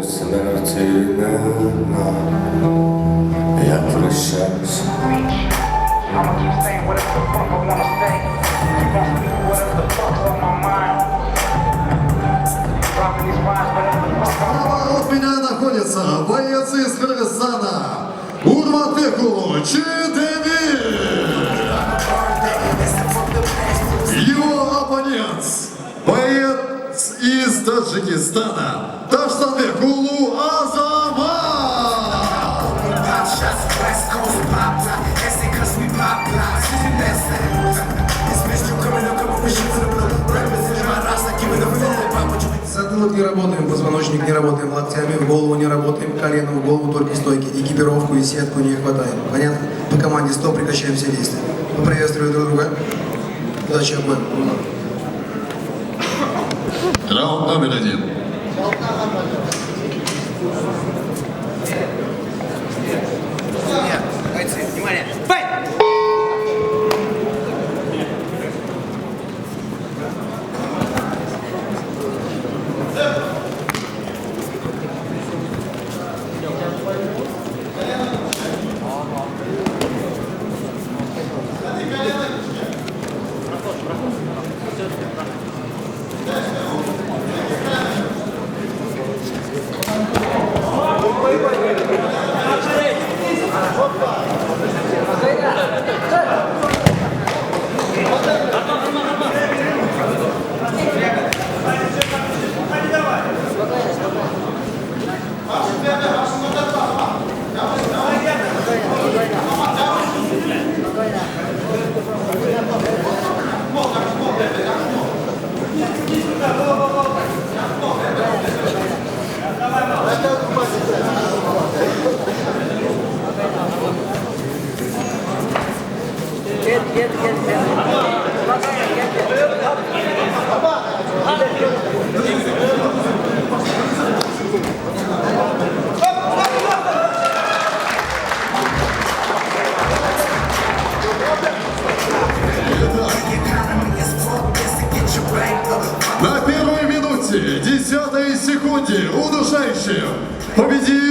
смерті нема, я прощаюсь. I'ma keep saying whatever the fuck I wanna say. Keep on speaking whatever the fuck's on my mind. Dropping these rhymes whatever the fuck I'm Справа от меня находится боец из Кыргызстана Урматбекулу Чидемир. Его оппонент боец из Таджикистана Таштанбекулу Азамат. Затылок не работаем, позвоночник не работаем, локтями в голову не работаем, колено в голову только стойки, экипировку и сетку не хватает. Понятно? По команде 100 прекращаем все действия. Поприветствую друг друга. Удачи обоим. Раунд номер 1. Бойцы, внимание! Файт! На первой минуте, 10-й секунде удушающим победил